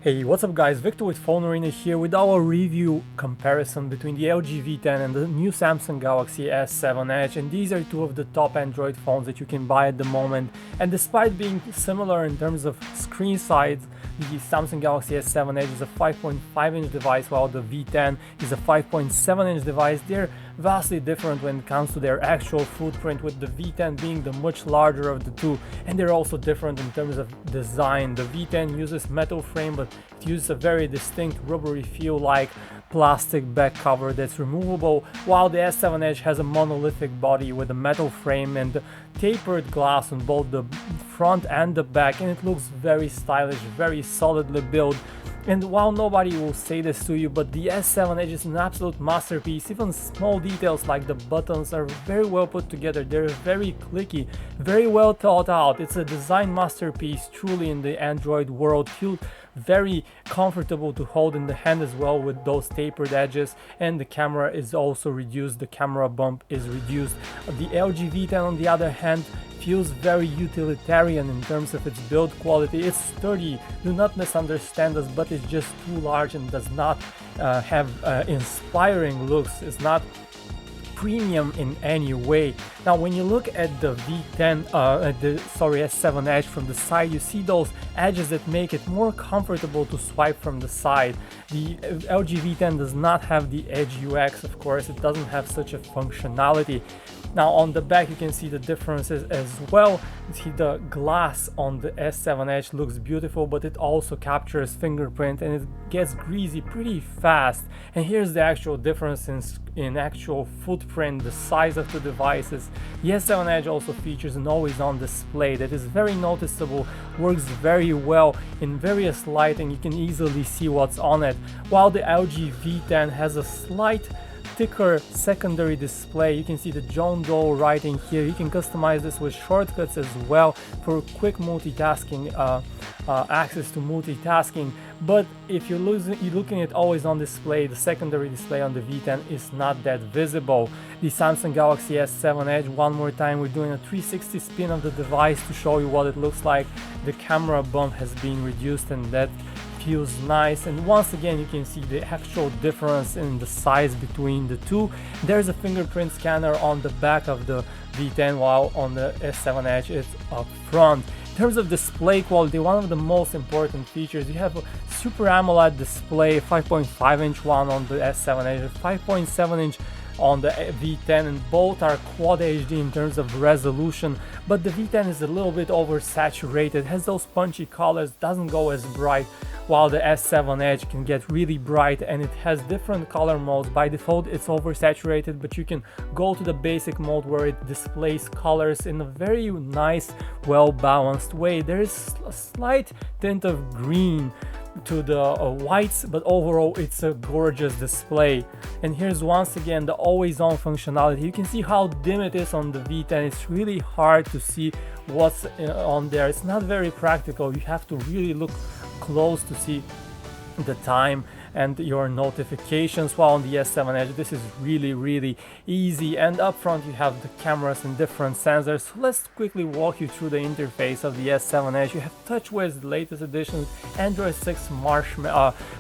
Hey, what's up guys, Victor with PhoneArena here with our review comparison between the LG V10 and the new Samsung Galaxy S7 Edge, and these are two of the top Android phones that you can buy at the moment. And despite being similar in terms of screen size, the Samsung Galaxy S7 Edge is a 5.5-inch device while the V10 is a 5.7-inch device. They're vastly different when it comes to their actual footprint, with the V10 being the much larger of the two, and they're also different in terms of design. The V10 uses metal frame, but it uses a very distinct rubbery feel like plastic back cover that's removable, while the S7 Edge has a monolithic body with a metal frame and tapered glass on both the front and the back, and it looks very stylish, very solidly built. And while nobody will say this to you, but the S7 Edge is an absolute masterpiece. Even small details like the buttons are very well put together. They're very clicky, very well thought out. It's a design masterpiece truly in the Android world. Feel very comfortable to hold in the hand as well with those tapered edges, and the camera is also reduced. The camera bump is reduced. The LG V10 on the other hand feels very utilitarian in terms of its build quality. It's sturdy, do not misunderstand us, but it's just too large and does not have inspiring looks. It's not premium in any way. Now when you look at the V10, S7 Edge from the side, you see those edges that make it more comfortable to swipe from the side. The LG V10 does not have the Edge UX, of course. It doesn't have such a functionality. Now on the back you can see the differences as well. You see the glass on the S7 Edge looks beautiful, but it also captures fingerprint and it gets greasy pretty fast. And here's the actual difference in actual footprint, the size of the devices. The S7 Edge also features an always-on display that is very noticeable, works very well in various lighting. You can easily see what's on it, while the LG V10 has a slight thicker secondary display. You can see the John Doe writing here. You can customize this with shortcuts as well for quick multitasking, access to multitasking. But if you're looking at always on display, the secondary display on the V10 is not that visible. The Samsung Galaxy S7 Edge, one more time, we're doing a 360 spin of the device to show you what it looks like. The camera bump has been reduced and that feels nice, and once again you can see the actual difference in the size between the two. There's a fingerprint scanner on the back of the V10, while on the S7 Edge it's up front. In terms of display quality, one of the most important features, you have a Super AMOLED display, 5.5-inch one on the S7 Edge, 5.7-inch on the V10, and both are Quad HD in terms of resolution, but the V10 is a little bit oversaturated, has those punchy colors, doesn't go as bright, while the S7 Edge can get really bright and it has different color modes. By default it's oversaturated, but you can go to the basic mode where it displays colors in a very nice, well balanced way. There is a slight tint of green to the whites, but overall it's a gorgeous display. And here's once again the always-on functionality. You can see how dim it is on the V10. It's really hard to see what's on there. It's not very practical. You have to really look close to see the time and your notifications, while on the S7 Edge this is really easy. And up front you have the cameras and different sensors. So let's quickly walk you through the interface of the S7 Edge. You have TouchWiz, the latest edition, Android 6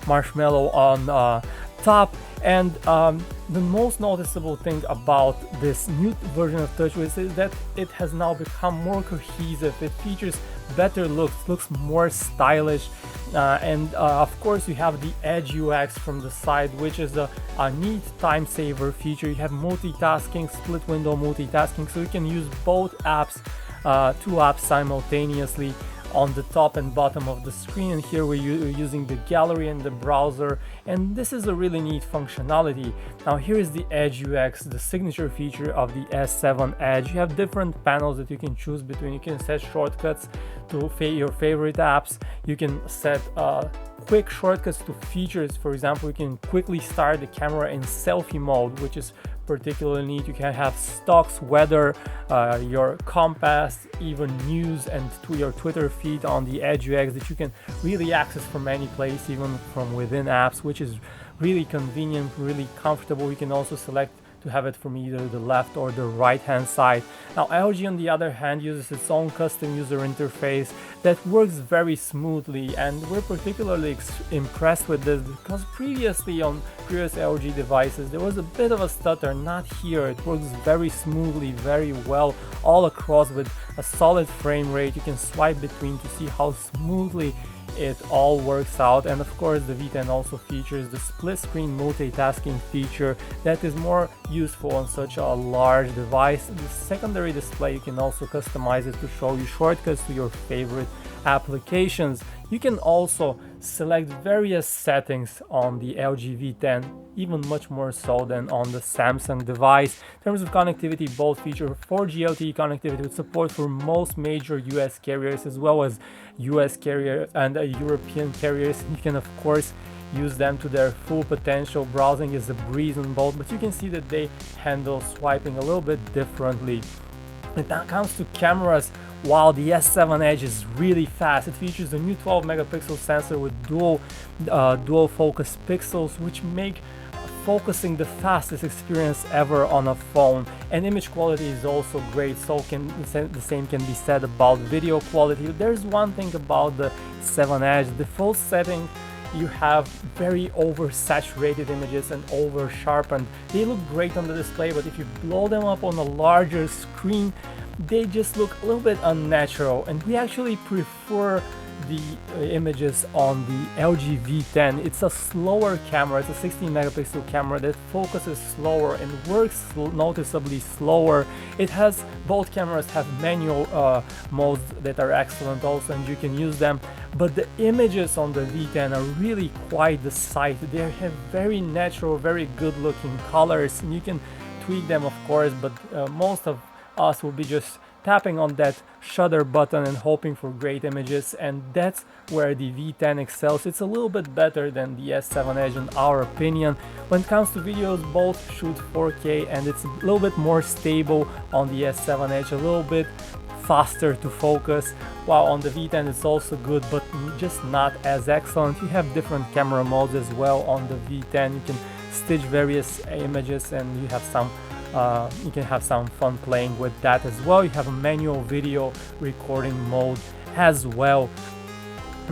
Marshmallow on top, and the most noticeable thing about this new version of TouchWiz is that it has now become more cohesive. It features better looks more stylish, and of course you have the Edge UX from the side, which is a neat time saver feature. You have multitasking, split window multitasking, so you can use both apps, two apps simultaneously on the top and bottom of the screen. And here we're using the gallery and the browser, and this is a really neat functionality. Now here is the Edge UX, the signature feature of the S7 Edge. You have different panels that you can choose between. You can set shortcuts to your favorite apps. You can set quick shortcuts to features. For example, you can quickly start the camera in selfie mode, which is particularly neat. You can have stocks, weather, your compass, even news, and to your Twitter feed on the Edge UX that you can really access from any place, even from within apps, which is really convenient, really comfortable. You can also select to have it from either the left or the right hand side. Now LG on the other hand uses its own custom user interface that works very smoothly, and we're particularly impressed with this because previously on previous LG devices there was a bit of a stutter. Not here, it works very smoothly, very well all across with a solid frame rate. You can swipe between to see how smoothly it all works out. And of course the V10 also features the split screen multitasking feature that is more useful on such a large device. The secondary display, you can also customize it to show you shortcuts to your favorite applications. You can also select various settings on the LG V10, even much more so than on the Samsung device. In terms of connectivity, both feature 4G LTE connectivity with support for most major US carriers, as well as US carrier and European carriers. You can of course use them to their full potential. Browsing is a breeze on both, but you can see that they handle swiping a little bit differently. When it comes to cameras, while the S7 Edge is really fast, it features a new 12 megapixel sensor with dual focus pixels, which make focusing the fastest experience ever on a phone. And image quality is also great, so the same can be said about video quality. There's one thing about the 7 Edge: the full setting, you have very oversaturated images and over sharpened. They look great on the display, but if you blow them up on a larger screen, they just look a little bit unnatural. And we actually prefer the images on the LG V10. It's a slower camera, it's a 16 megapixel camera that focuses slower and works noticeably slower. It has, both cameras have manual modes that are excellent also, and you can use them. But the images on the V10 are really quite the sight. They have very natural, very good looking colors, and you can tweak them of course, but most of us will be just tapping on that shutter button and hoping for great images, and that's where the V10 excels. It's a little bit better than the S7 Edge in our opinion. When it comes to videos, both shoot 4K, and it's a little bit more stable on the S7 Edge, a little bit faster to focus, while on the V10 it's also good, but just not as excellent. You have different camera modes as well on the V10. You can stitch various images, and you can have some fun playing with that as well. You have a manual video recording mode as well.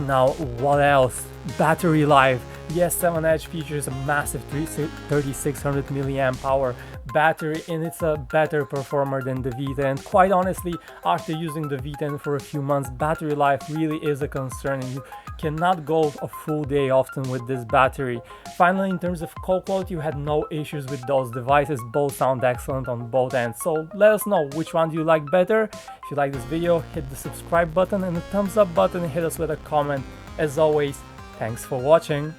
Now what else? Battery life. The S7 Edge features a massive 3600 milliamp hour battery, and it's a better performer than the V10. Quite honestly, after using the V10 for a few months, battery life really is a concern, and you cannot go a full day often with this battery. Finally, in terms of call quality, you had no issues with those devices. Both sound excellent on both ends. So let us know, which one do you like better? If you like this video, hit the subscribe button and the thumbs up button, and hit us with a comment. As always, thanks for watching.